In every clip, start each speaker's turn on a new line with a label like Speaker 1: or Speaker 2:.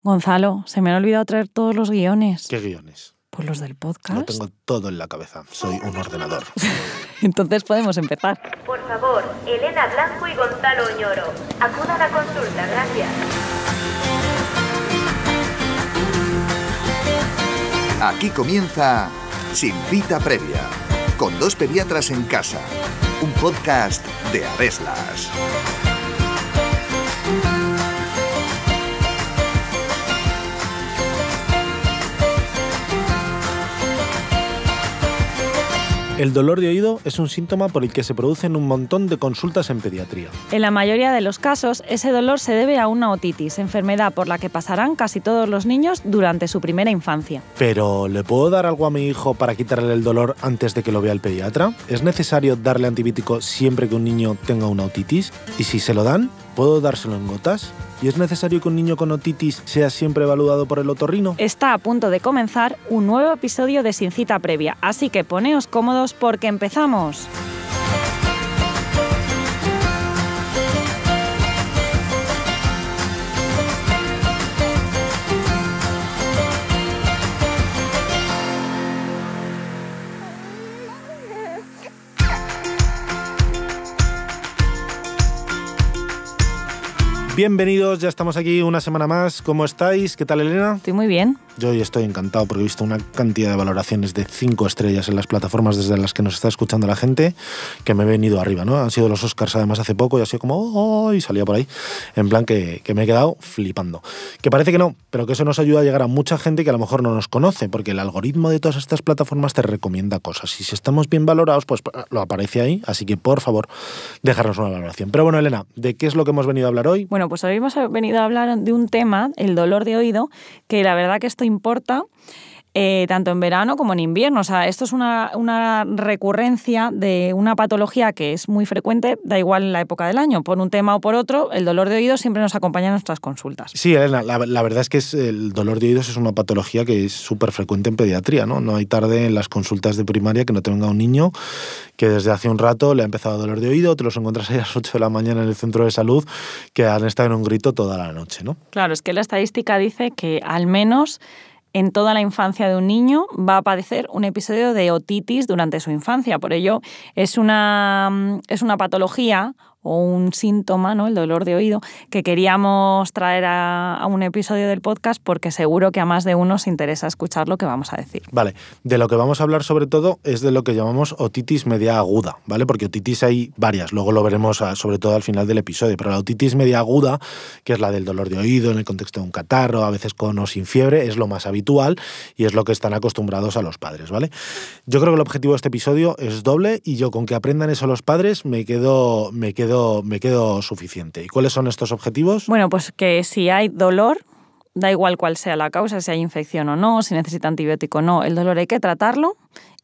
Speaker 1: Gonzalo, se me han olvidado traer todos los guiones.
Speaker 2: ¿Qué guiones?
Speaker 1: Pues los del podcast.
Speaker 2: Lo tengo todo en la cabeza. Soy un ordenador.
Speaker 1: Entonces podemos empezar.
Speaker 3: Por favor, Elena Blanco y Gonzalo Oñoro, acudan a consulta, gracias.
Speaker 4: Aquí comienza Sin Cita Previa, con dos pediatras en casa. Un podcast de Areslas.
Speaker 2: El dolor de oído es un síntoma por el que se producen un montón de consultas en pediatría.
Speaker 1: En la mayoría de los casos, ese dolor se debe a una otitis, enfermedad por la que pasarán casi todos los niños durante su primera infancia.
Speaker 2: Pero, ¿le puedo dar algo a mi hijo para quitarle el dolor antes de que lo vea el pediatra? ¿Es necesario darle antibiótico siempre que un niño tenga una otitis? Y si se lo dan, ¿puedo dárselo en gotas? ¿Y es necesario que un niño con otitis sea siempre evaluado por el otorrino?
Speaker 1: Está a punto de comenzar un nuevo episodio de Sin Cita Previa, así que poneos cómodos porque empezamos.
Speaker 2: Bienvenidos, ya estamos aquí una semana más. ¿Cómo estáis? ¿Qué tal, Elena?
Speaker 1: Estoy muy bien.
Speaker 2: Yo hoy estoy encantado porque he visto una cantidad de valoraciones de 5 estrellas en las plataformas desde las que nos está escuchando la gente, que me he venido arriba, ¿no? Han sido los Oscars además hace poco y ha sido como ¡oh! Y salía por ahí. En plan que me he quedado flipando. Que parece que no, pero que eso nos ayuda a llegar a mucha gente que a lo mejor no nos conoce, porque el algoritmo de todas estas plataformas te recomienda cosas. Y si estamos bien valorados, pues lo aparece ahí. Así que, por favor, dejarnos una valoración. Pero bueno, Elena, ¿de qué es lo que hemos venido a hablar hoy?
Speaker 1: Bueno, pues hoy hemos venido a hablar de un tema, el dolor de oído, que la verdad que esto importa tanto en verano como en invierno. O sea, esto es una recurrencia de una patología que es muy frecuente, da igual la época del año. Por un tema o por otro, el dolor de oído siempre nos acompaña en nuestras consultas.
Speaker 2: Sí, Elena, la verdad es que el dolor de oídos es una patología que es súper frecuente en pediatría, ¿no? No hay tarde en las consultas de primaria que no te venga un niño que desde hace un rato le ha empezado dolor de oído, te los encuentras ahí a las 8 de la mañana en el centro de salud, que han estado en un grito toda la noche, ¿no?
Speaker 1: Claro, es que la estadística dice que al menos en toda la infancia de un niño va a padecer un episodio de otitis durante su infancia. Por ello, es una patología o un síntoma, ¿no? El dolor de oído, que queríamos traer a un episodio del podcast porque seguro que a más de uno os interesa escuchar lo que vamos a decir.
Speaker 2: Vale, de lo que vamos a hablar sobre todo es de lo que llamamos otitis media aguda, ¿vale? Porque otitis hay varias, luego lo veremos sobre todo al final del episodio, pero la otitis media aguda, que es la del dolor de oído en el contexto de un catarro, a veces con o sin fiebre, es lo más habitual y es lo que están acostumbrados a los padres, ¿vale? Yo creo que el objetivo de este episodio es doble y yo con que aprendan eso los padres me quedo suficiente. ¿Y cuáles son estos objetivos?
Speaker 1: Bueno, pues que si hay dolor, da igual cuál sea la causa, si hay infección o no, si necesita antibiótico o no, el dolor hay que tratarlo.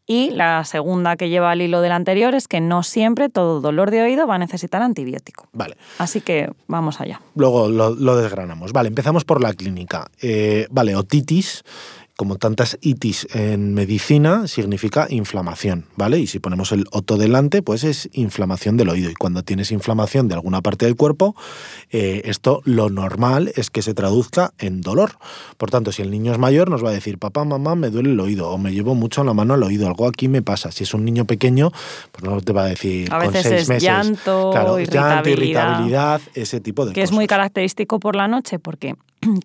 Speaker 1: Y la segunda que lleva al hilo del anterior es que no siempre todo dolor de oído va a necesitar antibiótico.
Speaker 2: Vale.
Speaker 1: Así que vamos allá.
Speaker 2: Luego lo desgranamos. Vale, empezamos por la clínica. Vale, otitis, como tantas itis en medicina, significa inflamación, ¿vale? Y si ponemos el oto delante, pues es inflamación del oído. Y cuando tienes inflamación de alguna parte del cuerpo, esto lo normal es que se traduzca en dolor. Por tanto, si el niño es mayor, nos va a decir, papá, mamá, me duele el oído, o me llevo mucho la mano al oído, algo aquí me pasa. Si es un niño pequeño, pues no te va a decir
Speaker 1: a
Speaker 2: con
Speaker 1: veces
Speaker 2: 6
Speaker 1: es
Speaker 2: meses.
Speaker 1: Llanto,
Speaker 2: claro,
Speaker 1: irritabilidad,
Speaker 2: ese tipo de
Speaker 1: que
Speaker 2: cosas.
Speaker 1: es muy característico por la noche, porque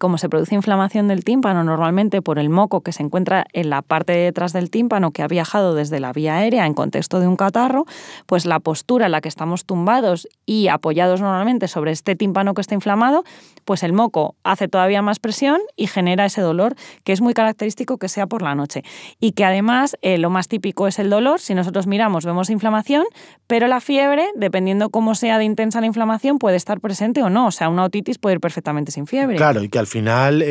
Speaker 1: como se produce inflamación del tímpano normalmente por el moco que se encuentra en la parte de detrás del tímpano que ha viajado desde la vía aérea en contexto de un catarro, pues la postura en la que estamos tumbados y apoyados normalmente sobre este tímpano que está inflamado, pues el moco hace todavía más presión y genera ese dolor que es muy característico que sea por la noche. Y que además lo más típico es el dolor. Si nosotros miramos vemos inflamación, pero la fiebre, dependiendo cómo sea de intensa la inflamación, puede estar presente o no. O sea, una otitis puede ir perfectamente sin fiebre.
Speaker 2: Claro, y que al final,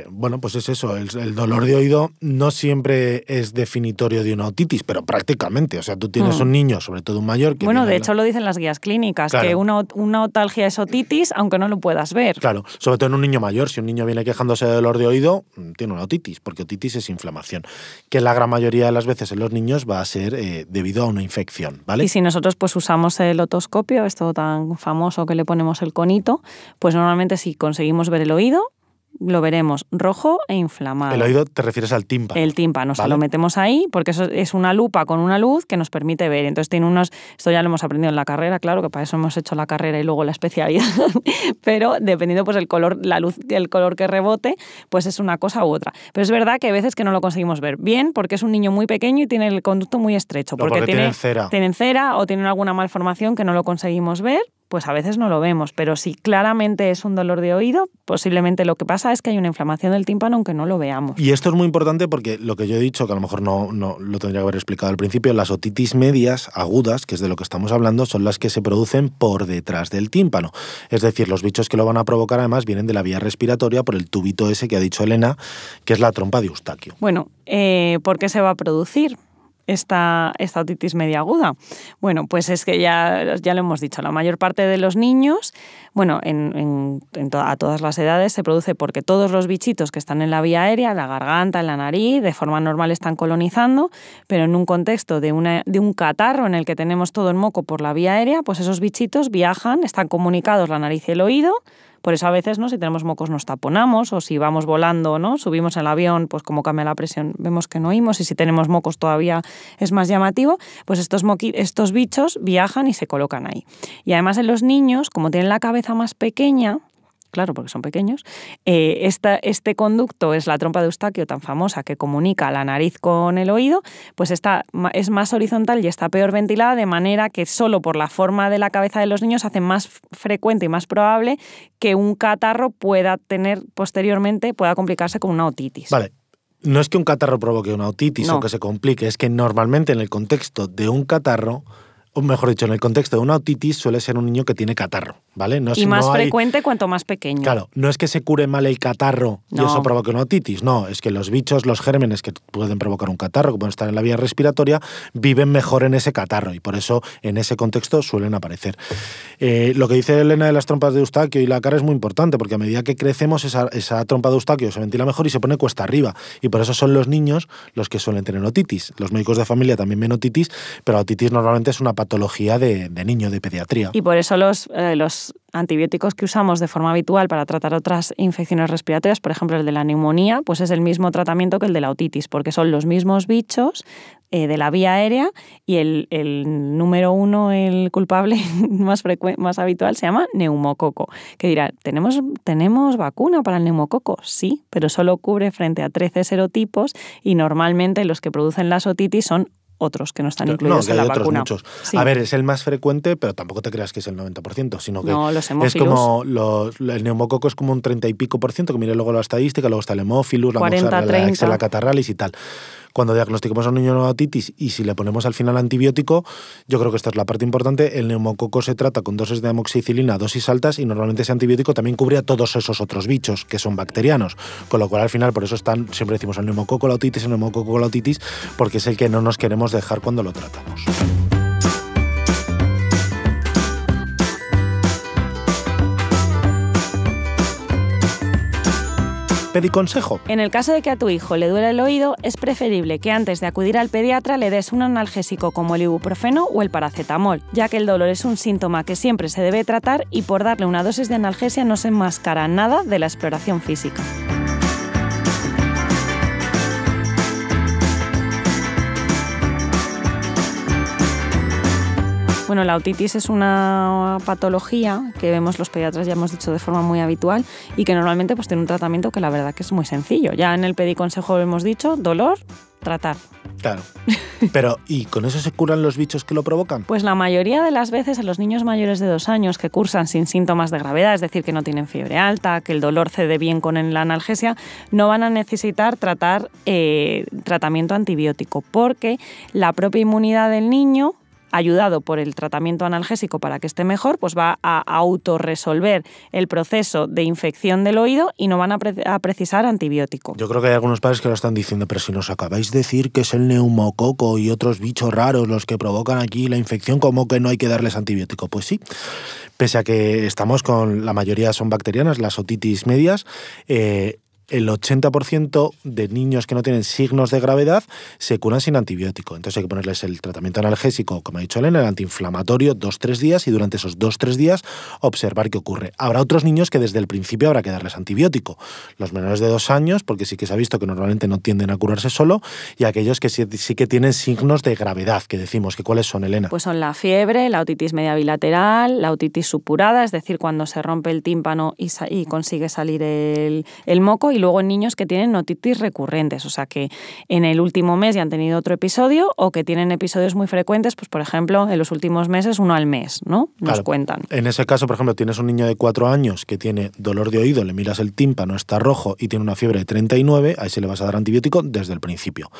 Speaker 2: bueno, pues es eso, el dolor de oído no siempre es definitorio de una otitis, pero prácticamente. O sea, tú tienes un niño, sobre todo un mayor, que...
Speaker 1: Bueno, de hecho lo dicen las guías clínicas, claro, que una otalgia es otitis, aunque no lo puedas ver.
Speaker 2: Claro, sobre todo en un niño mayor. Si un niño viene quejándose de dolor de oído, tiene una otitis, porque otitis es inflamación, que la gran mayoría de las veces en los niños va a ser debido a una infección, ¿vale?
Speaker 1: Y si nosotros pues usamos el otoscopio, esto tan famoso que le ponemos el conito, pues normalmente si conseguimos ver el oído, lo veremos rojo e inflamado.
Speaker 2: El oído te refieres al tímpano.
Speaker 1: El tímpano,
Speaker 2: ¿vale?
Speaker 1: O sea, lo metemos ahí porque eso es una lupa con una luz que nos permite ver. Entonces tiene unos, esto ya lo hemos aprendido en la carrera, claro, que para eso hemos hecho la carrera y luego la especialidad, pero dependiendo pues el color, la luz, el color que rebote, pues es una cosa u otra. Pero es verdad que hay veces que no lo conseguimos ver bien porque es un niño muy pequeño y tiene el conducto muy estrecho.
Speaker 2: Porque tienen cera.
Speaker 1: Tienen cera o tienen alguna malformación que no lo conseguimos ver, pues a veces no lo vemos, pero si claramente es un dolor de oído, posiblemente lo que pasa es que hay una inflamación del tímpano aunque no lo veamos.
Speaker 2: Y esto es muy importante porque lo que yo he dicho, que a lo mejor no lo tendría que haber explicado al principio, las otitis medias agudas, que es de lo que estamos hablando, son las que se producen por detrás del tímpano. Es decir, los bichos que lo van a provocar además vienen de la vía respiratoria por el tubito ese que ha dicho Elena, que es la trompa de Eustaquio.
Speaker 1: Bueno, ¿por qué se va a producir esta otitis media aguda? Bueno, pues es que ya lo hemos dicho, la mayor parte de los niños, bueno, a todas las edades se produce porque todos los bichitos que están en la vía aérea, en la garganta, en la nariz, de forma normal están colonizando, pero en un contexto de un catarro en el que tenemos todo el moco por la vía aérea, pues esos bichitos viajan, están comunicados la nariz y el oído. Por eso a veces, ¿no?, si tenemos mocos nos taponamos, o si vamos volando, ¿no?, subimos en el avión, pues como cambia la presión vemos que no oímos, y si tenemos mocos todavía es más llamativo, pues estos bichos viajan y se colocan ahí. Y además en los niños, como tienen la cabeza más pequeña, claro, porque son pequeños, este conducto es la trompa de Eustaquio tan famosa que comunica la nariz con el oído, pues es más horizontal y está peor ventilada, de manera que solo por la forma de la cabeza de los niños hace más frecuente y más probable que un catarro pueda complicarse con una otitis.
Speaker 2: Vale. No es que un catarro provoque una otitis o que se complique, es que normalmente en el contexto de un catarro, o mejor dicho, en el contexto de una otitis suele ser un niño que tiene catarro, ¿vale?
Speaker 1: Y más frecuente cuanto más pequeño.
Speaker 2: Claro, no es que se cure mal el catarro y eso provoque una otitis, no, es que los bichos, los gérmenes que pueden provocar un catarro, que pueden estar en la vía respiratoria, viven mejor en ese catarro y por eso en ese contexto suelen aparecer. Lo que dice Elena de las trompas de Eustaquio y la cara es muy importante porque a medida que crecemos esa trompa de Eustaquio se ventila mejor y se pone cuesta arriba y por eso son los niños los que suelen tener otitis. Los médicos de familia también ven otitis, pero la otitis normalmente es una patología de niño, de pediatría.
Speaker 1: Y por eso los antibióticos que usamos de forma habitual para tratar otras infecciones respiratorias, por ejemplo el de la neumonía, pues es el mismo tratamiento que el de la otitis, porque son los mismos bichos de la vía aérea y el número uno, el culpable más habitual, se llama neumococo. Que dirá, ¿tenemos vacuna para el neumococo? Sí, pero solo cubre frente a 13 serotipos y normalmente los que producen las otitis son otros que no están incluidos en la vacuna.
Speaker 2: Muchos.
Speaker 1: Sí.
Speaker 2: A ver, es el más frecuente, pero tampoco te creas que es el 90%, sino que
Speaker 1: los
Speaker 2: es como el neumococo es como un 30 y pico %, que mire luego la estadística, luego está el hemófilus,
Speaker 1: 40,
Speaker 2: la catarralis y tal. Cuando diagnosticamos a un niño una otitis y si le ponemos al final antibiótico, yo creo que esta es la parte importante, el neumococo se trata con dosis de amoxicilina, dosis altas, y normalmente ese antibiótico también cubre a todos esos otros bichos que son bacterianos, con lo cual al final por eso siempre decimos el neumococo, la otitis, porque es el que no nos queremos dejar cuando lo tratamos. Pediconsejo.
Speaker 1: En el caso de que a tu hijo le duele el oído, es preferible que antes de acudir al pediatra le des un analgésico como el ibuprofeno o el paracetamol, ya que el dolor es un síntoma que siempre se debe tratar y por darle una dosis de analgesia no se enmascara nada de la exploración física. Bueno, la otitis es una patología que vemos los pediatras, ya hemos dicho, de forma muy habitual y que normalmente pues tiene un tratamiento que la verdad que es muy sencillo. Ya en el pediconsejo hemos dicho, dolor, tratar.
Speaker 2: Claro. Pero, ¿y con eso se curan los bichos que lo provocan?
Speaker 1: Pues la mayoría de las veces en los niños mayores de 2 años que cursan sin síntomas de gravedad, es decir, que no tienen fiebre alta, que el dolor cede bien con la analgesia, no van a necesitar tratamiento antibiótico, porque la propia inmunidad del niño, ayudado por el tratamiento analgésico para que esté mejor, pues va a autorresolver el proceso de infección del oído y no van a precisar antibiótico.
Speaker 2: Yo creo que hay algunos padres que lo están diciendo, pero si nos acabáis de decir que es el neumococo y otros bichos raros los que provocan aquí la infección, ¿cómo que no hay que darles antibiótico? Pues sí, pese a que estamos con, la mayoría son bacterianas, las otitis medias, el 80% de niños que no tienen signos de gravedad se curan sin antibiótico. Entonces hay que ponerles el tratamiento analgésico, como ha dicho Elena, el antiinflamatorio 2-3 días y durante esos 2-3 días observar qué ocurre. Habrá otros niños que desde el principio habrá que darles antibiótico. Los menores de 2 años, porque sí que se ha visto que normalmente no tienden a curarse solo, y aquellos que sí que tienen signos de gravedad, que decimos, que ¿cuáles son, Elena?
Speaker 1: Pues son la fiebre, la otitis media bilateral, la otitis supurada, es decir, cuando se rompe el tímpano y consigue salir el moco, y luego en niños que tienen otitis recurrentes, o sea que en el último mes ya han tenido otro episodio o que tienen episodios muy frecuentes, pues por ejemplo, en los últimos meses, uno al mes, ¿no? Nos cuentan.
Speaker 2: En ese caso, por ejemplo, tienes un niño de 4 años que tiene dolor de oído, le miras el tímpano, está rojo y tiene una fiebre de 39, ahí se le vas a dar antibiótico desde el principio.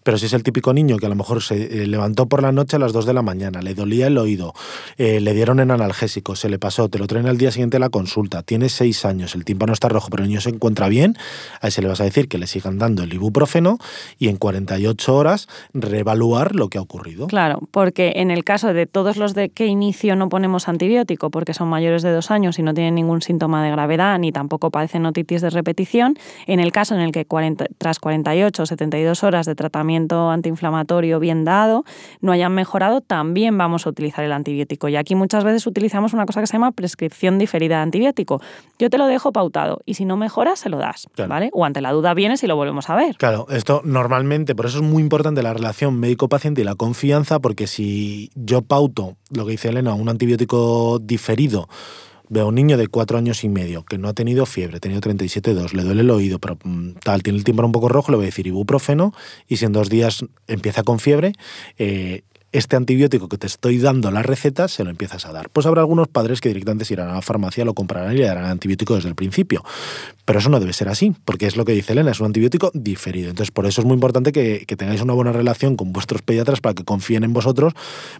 Speaker 2: Pero si es el típico niño que a lo mejor se levantó por la noche a las 2 de la mañana, le dolía el oído, le dieron en analgésico, se le pasó, te lo traen al día siguiente a la consulta, tiene 6 años, el tímpano está rojo, pero el niño se encuentra bien, ahí se le vas a decir que le sigan dando el ibuprofeno y en 48 horas reevaluar lo que ha ocurrido.
Speaker 1: Claro, porque en el caso de todos los de que inicio no ponemos antibiótico porque son mayores de 2 años y no tienen ningún síntoma de gravedad ni tampoco padecen otitis de repetición, en el caso en el que tras 48 o 72 horas de tratamiento antiinflamatorio bien dado no hayan mejorado, también vamos a utilizar el antibiótico. Y aquí muchas veces utilizamos una cosa que se llama prescripción diferida de antibiótico. Yo te lo dejo pautado y si no mejora, se lo das,
Speaker 2: claro.
Speaker 1: ¿vale? O ante la duda vienes y lo volvemos a ver.
Speaker 2: Claro, esto normalmente, por eso es muy importante la relación médico-paciente y la confianza, porque si yo pauto, lo que dice Elena, un antibiótico diferido, veo a un niño de 4 años y medio que no ha tenido fiebre, ha tenido 37,2, le duele el oído, pero tiene el tímpano un poco rojo, le voy a decir ibuprofeno y si en 2 días empieza con fiebre, este antibiótico que te estoy dando la receta se lo empiezas a dar. Pues habrá algunos padres que directamente se irán a la farmacia, lo comprarán y le darán antibiótico desde el principio. Pero eso no debe ser así, porque es lo que dice Elena, es un antibiótico diferido. Entonces, por eso es muy importante que tengáis una buena relación con vuestros pediatras para que confíen en vosotros,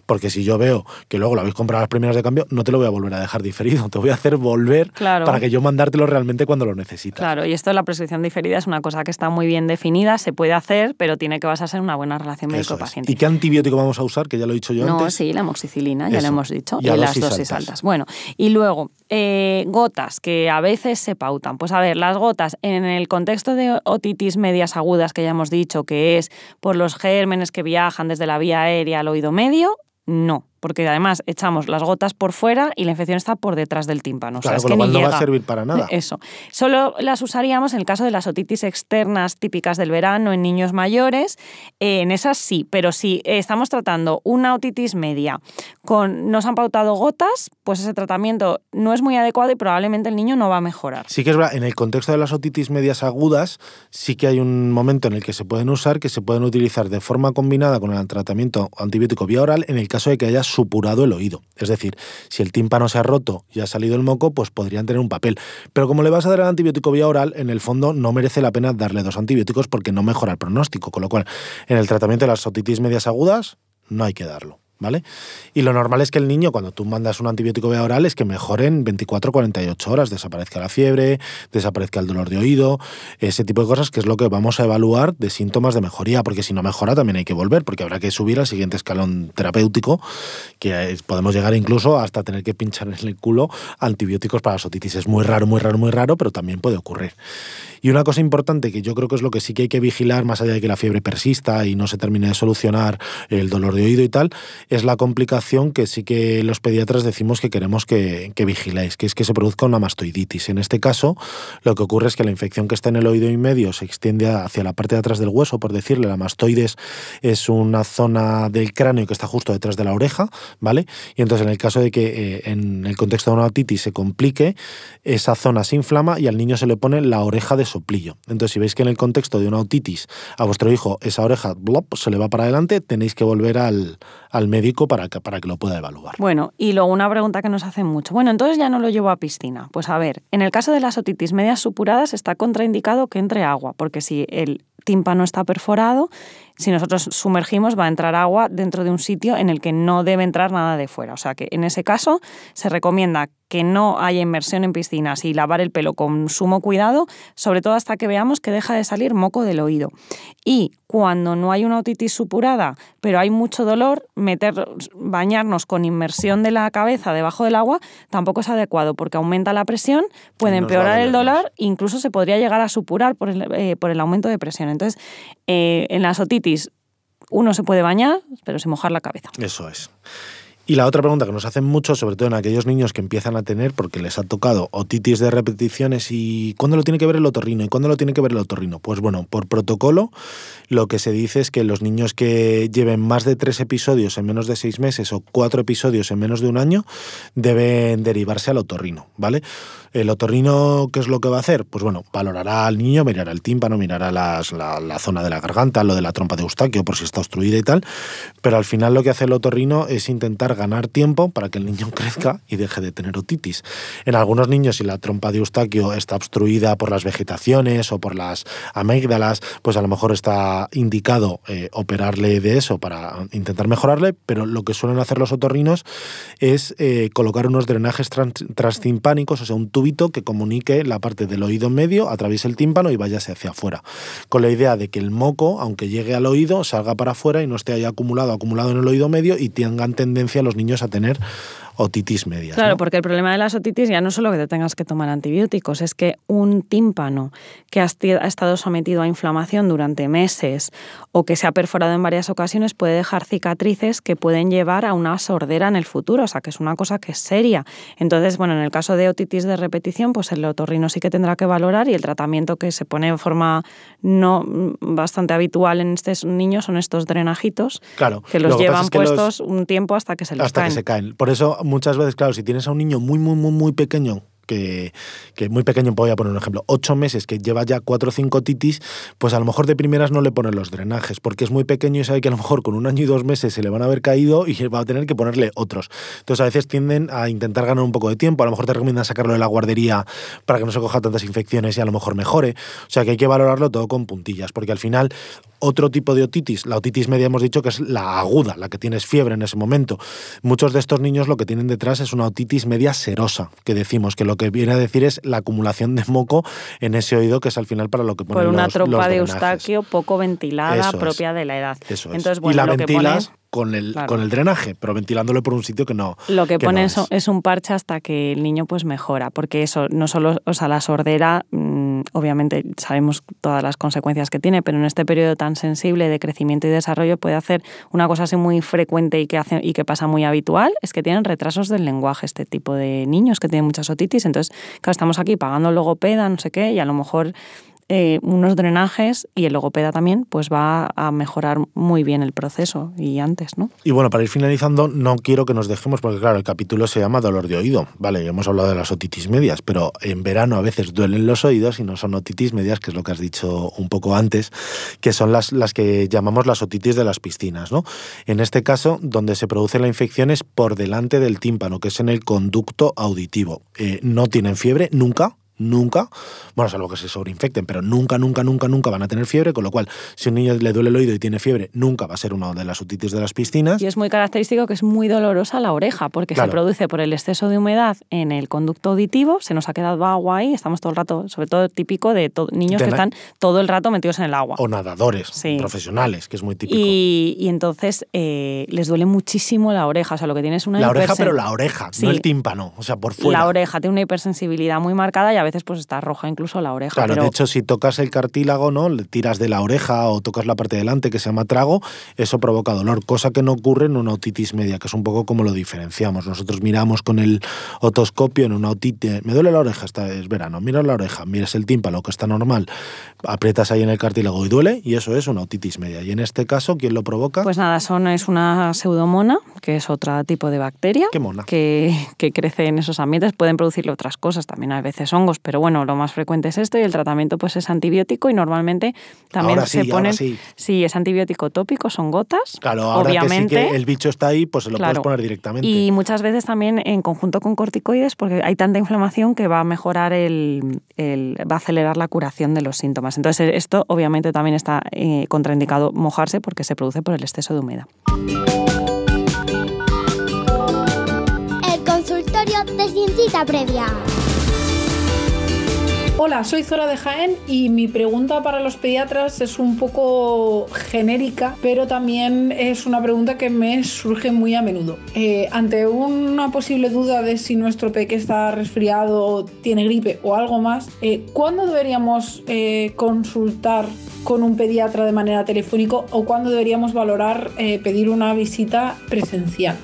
Speaker 2: porque si yo veo que luego lo habéis comprado a las primeras de cambio, no te lo voy a volver a dejar diferido, te voy a hacer volver para que yo mandártelo realmente cuando lo necesitas.
Speaker 1: Claro, y esto de la prescripción diferida es una cosa que está muy bien definida, se puede hacer, pero tiene que basarse en una buena relación médico-paciente.
Speaker 2: ¿Y qué antibiótico vamos a usar? Que ya lo he dicho yo antes.
Speaker 1: No, sí, la amoxicilina, ya lo hemos dicho, y las dosis altas. Bueno, y luego, gotas, que a veces se pautan. Pues a ver, las gotas, en el contexto de otitis medias agudas, que ya hemos dicho, que es por los gérmenes que viajan desde la vía aérea al oído medio, no. Porque además echamos las gotas por fuera y la infección está por detrás del tímpano.
Speaker 2: Claro,
Speaker 1: o sea, es
Speaker 2: con
Speaker 1: que
Speaker 2: lo cual
Speaker 1: ni
Speaker 2: no
Speaker 1: llega.
Speaker 2: Va a servir para nada.
Speaker 1: Eso. Solo las usaríamos en el caso de las otitis externas típicas del verano en niños mayores. En esas sí, pero si estamos tratando una otitis media nos han pautado gotas, pues ese tratamiento no es muy adecuado y probablemente el niño no va a mejorar.
Speaker 2: Sí que es verdad, en el contexto de las otitis medias agudas sí que hay un momento en el que se pueden usar, que se pueden utilizar de forma combinada con el tratamiento antibiótico vía oral en el caso de que haya supurado el oído. Es decir, si el tímpano se ha roto y ha salido el moco, pues podrían tener un papel. Pero como le vas a dar el antibiótico vía oral, en el fondo no merece la pena darle 2 antibióticos porque no mejora el pronóstico. Con lo cual, en el tratamiento de las otitis medias agudas, no hay que darlo. ¿Vale? Y lo normal es que el niño, cuando tú mandas un antibiótico vía oral, es que mejore en 24 o 48 horas, desaparezca la fiebre, desaparezca el dolor de oído, ese tipo de cosas, que es lo que vamos a evaluar de síntomas de mejoría, porque si no mejora también hay que volver, porque habrá que subir al siguiente escalón terapéutico, que podemos llegar incluso hasta tener que pinchar en el culo antibióticos para las otitis. Es muy raro, pero también puede ocurrir. Y una cosa importante, que yo creo que es lo que sí que hay que vigilar, más allá de que la fiebre persista y no se termine de solucionar el dolor de oído y tal, es la complicación que sí que los pediatras decimos que queremos que vigiléis, que es que se produzca una mastoiditis. En este caso, lo que ocurre es que la infección que está en el oído y medio se extiende hacia la parte de atrás del hueso, por decirle. La mastoides es una zona del cráneo que está justo detrás de la oreja, ¿vale? Y entonces, en el caso de que en el contexto de una otitis se complique, esa zona se inflama y al niño se le pone la oreja de soplillo. Entonces, si veis que en el contexto de una otitis a vuestro hijo esa oreja se le va para adelante, tenéis que volver al médico para que lo pueda evaluar.
Speaker 1: Bueno, y luego una pregunta que nos hacen mucho. Bueno, entonces ya no lo llevo a piscina. Pues a ver, en el caso de las otitis medias supuradas está contraindicado que entre agua, porque si el tímpano está perforado, si nosotros sumergimos va a entrar agua dentro de un sitio en el que no debe entrar nada de fuera. O sea que en ese caso se recomienda que no haya inmersión en piscinas y lavar el pelo con sumo cuidado, sobre todo hasta que veamos que deja de salir moco del oído. Y cuando no hay una otitis supurada, pero hay mucho dolor, bañarnos con inmersión de la cabeza debajo del agua tampoco es adecuado porque aumenta la presión, puede empeorar el dolor, incluso se podría llegar a supurar por el aumento de presión. Entonces, en las otitis uno se puede bañar, pero sin mojar la cabeza.
Speaker 2: Eso es. Y la otra pregunta que nos hacen mucho, sobre todo en aquellos niños que empiezan a tener, porque les ha tocado otitis de repeticiones, ¿y cuándo lo tiene que ver el otorrino? ¿Y cuándo lo tiene que ver el otorrino? Pues bueno, por protocolo, lo que se dice es que los niños que lleven más de 3 episodios en menos de 6 meses o 4 episodios en menos de un año deben derivarse al otorrino, ¿vale? El otorrino, ¿qué es lo que va a hacer? Pues bueno, valorará al niño, mirará el tímpano, mirará la zona de la garganta, lo de la trompa de Eustaquio, por si está obstruida y tal, pero al final lo que hace el otorrino es intentar ganar tiempo para que el niño crezca y deje de tener otitis. En algunos niños, si la trompa de Eustaquio está obstruida por las vegetaciones o por las amígdalas, pues a lo mejor está indicado operarle de eso para intentar mejorarle, pero lo que suelen hacer los otorrinos es colocar unos drenajes transtimpánicos, o sea, un tubito que comunique la parte del oído medio, atraviese el tímpano y váyase hacia afuera, con la idea de que el moco, aunque llegue al oído, salga para afuera y no esté ahí acumulado en el oído medio y tengan tendencia los niños a tener otitis medias.
Speaker 1: Claro,
Speaker 2: ¿no?
Speaker 1: Porque el problema de las otitis ya no es solo que te tengas que tomar antibióticos, es que un tímpano que ha estado sometido a inflamación durante meses o que se ha perforado en varias ocasiones puede dejar cicatrices que pueden llevar a una sordera en el futuro, o sea que es una cosa que es seria. Entonces, bueno, en el caso de otitis de repetición, pues el otorrino sí que tendrá que valorar y el tratamiento que se pone de forma no bastante habitual en estos niños son estos drenajitos,
Speaker 2: claro,
Speaker 1: que los llevan puestos un tiempo hasta que se les caen.
Speaker 2: Hasta que se caen. Por eso muchas veces, claro, si tienes a un niño muy pequeño, que muy pequeño, voy a poner un ejemplo, 8 meses, que lleva ya 4 o 5 otitis, pues a lo mejor de primeras no le ponen los drenajes, porque es muy pequeño y sabe que a lo mejor con 1 año y 2 meses se le van a haber caído y va a tener que ponerle otros. Entonces a veces tienden a intentar ganar un poco de tiempo, a lo mejor te recomiendan sacarlo de la guardería para que no se coja tantas infecciones y a lo mejor mejore. O sea que hay que valorarlo todo con puntillas, porque al final otro tipo de otitis, la otitis media hemos dicho que es la aguda, la que tienes fiebre en ese momento. Muchos de estos niños lo que tienen detrás es una otitis media serosa, que decimos que lo que viene a decir es la acumulación de moco en ese oído, que es al final para lo que ponen
Speaker 1: por una
Speaker 2: los
Speaker 1: trompa de
Speaker 2: drenajes.
Speaker 1: Eustaquio poco ventilada,
Speaker 2: Eso
Speaker 1: propia de la edad.
Speaker 2: Eso es.
Speaker 1: Entonces, bueno,
Speaker 2: y la
Speaker 1: lo
Speaker 2: ventilas
Speaker 1: que
Speaker 2: con el drenaje, pero ventilándolo por un sitio que no.
Speaker 1: Lo que pone
Speaker 2: no
Speaker 1: es un parche hasta que el niño pues mejora, porque eso no solo, o sea, la sordera, obviamente sabemos todas las consecuencias que tiene, pero en este periodo tan sensible de crecimiento y desarrollo puede hacer una cosa así muy frecuente y que pasa muy habitual, es que tienen retrasos del lenguaje este tipo de niños que tienen muchas otitis. Entonces, claro, estamos aquí pagando logopeda, no sé qué, y a lo mejor unos drenajes y el logopeda también, pues va a mejorar muy bien el proceso y antes, ¿no?
Speaker 2: Y bueno, para ir finalizando, no quiero que nos dejemos, porque claro, el capítulo se llama dolor de oído, vale, hemos hablado de las otitis medias, pero en verano a veces duelen los oídos y no son otitis medias, que es lo que has dicho un poco antes, que son las que llamamos las otitis de las piscinas, ¿no? En este caso, donde se produce la infección es por delante del tímpano, que es en el conducto auditivo. No tienen fiebre, nunca, bueno, salvo que se sobreinfecten, pero nunca van a tener fiebre, con lo cual, si a un niño le duele el oído y tiene fiebre, nunca va a ser una de las otitis de las piscinas.
Speaker 1: Y es muy característico que es muy dolorosa la oreja, porque se produce por el exceso de humedad en el conducto auditivo, se nos ha quedado agua ahí, estamos todo el rato, sobre todo típico de niños que están todo el rato metidos en el agua.
Speaker 2: O nadadores profesionales, que es muy típico.
Speaker 1: Y entonces les duele muchísimo la oreja, o sea, lo que tiene es una
Speaker 2: oreja, pero la oreja, no el tímpano, o sea, por fuera.
Speaker 1: La oreja tiene una hipersensibilidad muy marcada y a veces pues está roja incluso la oreja.
Speaker 2: Claro, de hecho, si tocas el cartílago, ¿no? Le tiras de la oreja o tocas la parte de delante que se llama trago, eso provoca dolor, cosa que no ocurre en una otitis media, que es un poco como lo diferenciamos. Nosotros miramos con el otoscopio en una otitis, me duele la oreja, es verano, miras la oreja, miras el tímpano, que está normal, aprietas ahí en el cartílago y duele, y eso es una otitis media. Y en este caso, ¿quién lo provoca?
Speaker 1: Pues nada, es una pseudomona, que es otro tipo de bacteria.
Speaker 2: ¿Qué mona?
Speaker 1: Que crece en esos ambientes, pueden producirle otras cosas, también a veces hongos, otros, pero bueno, lo más frecuente es esto y el tratamiento pues es antibiótico y normalmente también se ponen... Sí, es antibiótico tópico, son gotas.
Speaker 2: Claro, ahora
Speaker 1: obviamente,
Speaker 2: que sí que el bicho está ahí, pues se lo puedes poner directamente.
Speaker 1: Y muchas veces también en conjunto con corticoides, porque hay tanta inflamación que va a mejorar va a acelerar la curación de los síntomas. Entonces esto obviamente también está contraindicado mojarse porque se produce por el exceso de humedad.
Speaker 5: El consultorio de Sin Cita Previa.
Speaker 6: Hola, soy Zora de Jaén y mi pregunta para los pediatras es un poco genérica, pero también es una pregunta que me surge muy a menudo. Ante una posible duda de si nuestro peque está resfriado, tiene gripe o algo más, ¿cuándo deberíamos consultar con un pediatra de manera telefónica o cuándo deberíamos valorar pedir una visita presencial?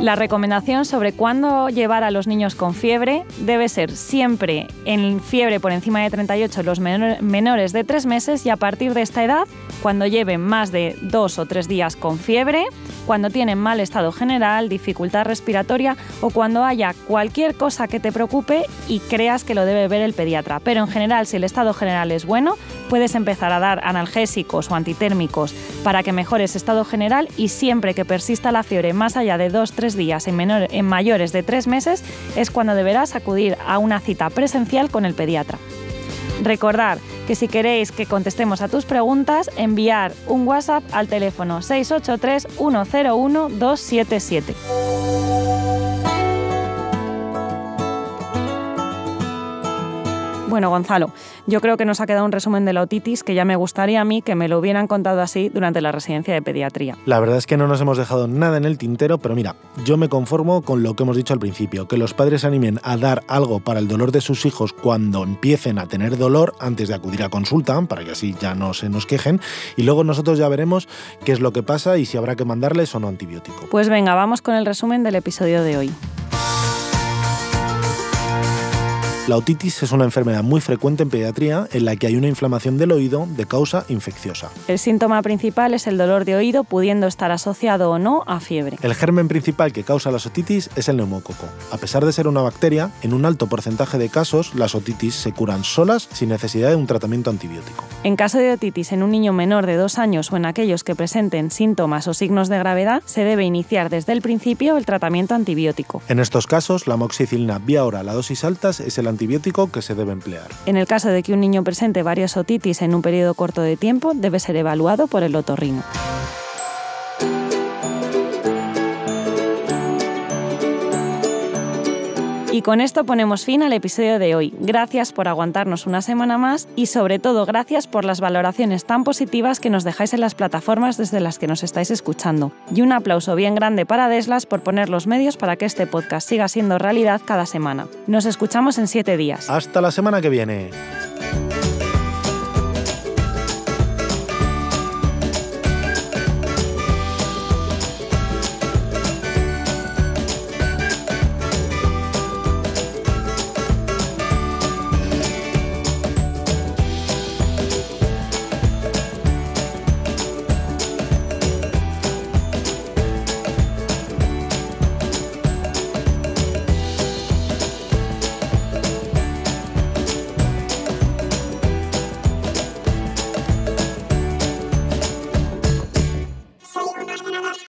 Speaker 1: La recomendación sobre cuándo llevar a los niños con fiebre debe ser siempre en fiebre por encima de 38 los menores de 3 meses y a partir de esta edad, cuando lleven más de 2 o 3 días con fiebre, cuando tienen mal estado general, dificultad respiratoria o cuando haya cualquier cosa que te preocupe y creas que lo debe ver el pediatra. Pero en general, si el estado general es bueno, puedes empezar a dar analgésicos o antitérmicos para que mejore ese estado general y siempre que persista la fiebre más allá de 2-3 días en mayores de 3 meses es cuando deberás acudir a una cita presencial con el pediatra. Recordad que si queréis que contestemos a tus preguntas, enviar un WhatsApp al teléfono 683 101 277. Bueno, Gonzalo, yo creo que nos ha quedado un resumen de la otitis que ya me gustaría a mí que me lo hubieran contado así durante la residencia de pediatría.
Speaker 2: La verdad es que no nos hemos dejado nada en el tintero, pero mira, yo me conformo con lo que hemos dicho al principio, que los padres animen a dar algo para el dolor de sus hijos cuando empiecen a tener dolor antes de acudir a consulta, para que así ya no se nos quejen, y luego nosotros ya veremos qué es lo que pasa y si habrá que mandarles o no antibiótico.
Speaker 1: Pues venga, vamos con el resumen del episodio de hoy.
Speaker 2: La otitis es una enfermedad muy frecuente en pediatría en la que hay una inflamación del oído de causa infecciosa.
Speaker 1: El síntoma principal es el dolor de oído, pudiendo estar asociado o no a fiebre.
Speaker 2: El germen principal que causa la otitis es el neumococo. A pesar de ser una bacteria, en un alto porcentaje de casos las otitis se curan solas sin necesidad de un tratamiento antibiótico.
Speaker 1: En caso de otitis en un niño menor de 2 años o en aquellos que presenten síntomas o signos de gravedad, se debe iniciar desde el principio el tratamiento antibiótico.
Speaker 2: En estos casos, la amoxicilina vía oral a dosis altas es el antibiótico que se debe emplear.
Speaker 1: En el caso de que un niño presente varias otitis en un periodo corto de tiempo, debe ser evaluado por el otorrino. Y con esto ponemos fin al episodio de hoy. Gracias por aguantarnos una semana más y sobre todo gracias por las valoraciones tan positivas que nos dejáis en las plataformas desde las que nos estáis escuchando. Y un aplauso bien grande para Deslas por poner los medios para que este podcast siga siendo realidad cada semana. Nos escuchamos en 7 días.
Speaker 2: Hasta la semana que viene.